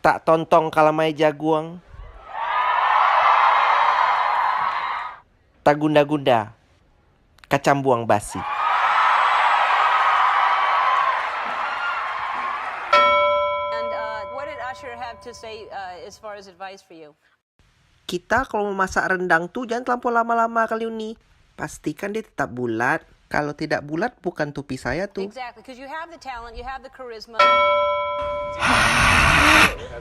Tak tontong kalamay jaguang. Tak gunda-gunda. Kacang buang basi. And what did Usher have to say as far as advice for you? Kita kalau mau masak rendang tuh jangan terlampau lama-lama kali ini. Pastikan dia tetap bulat. Kalau tidak bulat bukan tupi saya tuh. Exactly, because you have the talent, you have the charisma.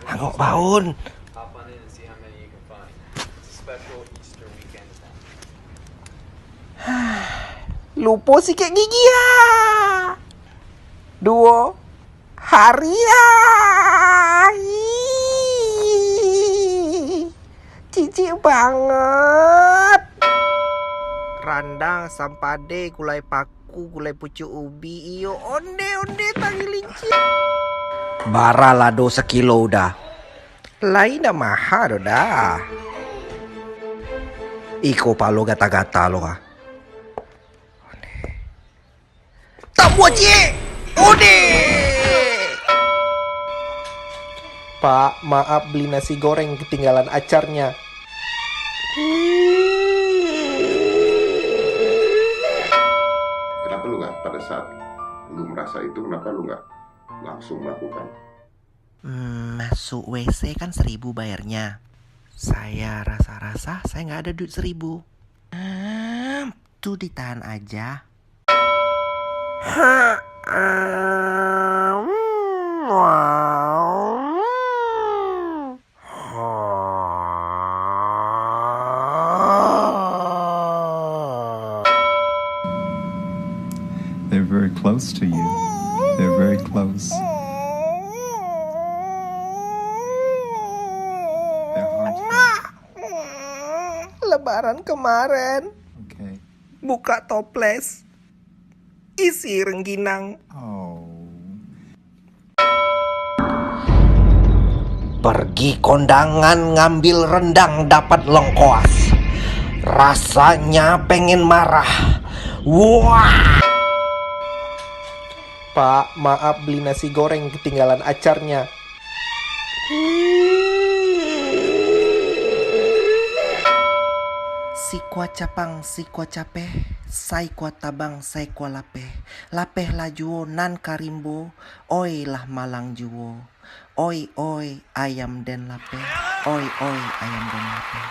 Hangok baun. Hop on in and see how many you can find. It's a special Easter weekend event. Lupo sikit gigi ya. 2 hari ya. Cicik banget. Randang, sampade, gulai paku, gulai pucuk ubi, iyo onde tangi linci. Bara lado sekilo udah. Lain dah mahal dah. Iko palo gata-gata lo kah. Tak buat je. Ode. Pak, maaf beli nasi goreng ketinggalan acarnya. Kenapa lu nggak pada saat lu merasa itu, kenapa lu nggak langsung melakukan? Masuk WC kan 1.000 bayarnya. Saya rasa-rasa saya nggak ada duit 1.000. Tuh ditahan aja. They're very close to you. They're very close. They're hard to... Lebaran kemarin Okay. buka toples isi rengginang. Oh. Pergi kondangan ngambil rendang dapat lengkoas. Rasanya pengen marah. Wah. Pak, maaf beli nasi goreng ketinggalan acarnya. Si kuat capang, si kuat capeh, sai kuat tabang, sai kuat lapeh. Lapeh lah juo nan karimbo, oi lah malang juo. Oi oi ayam den lapeh, oi oi ayam den lapeh.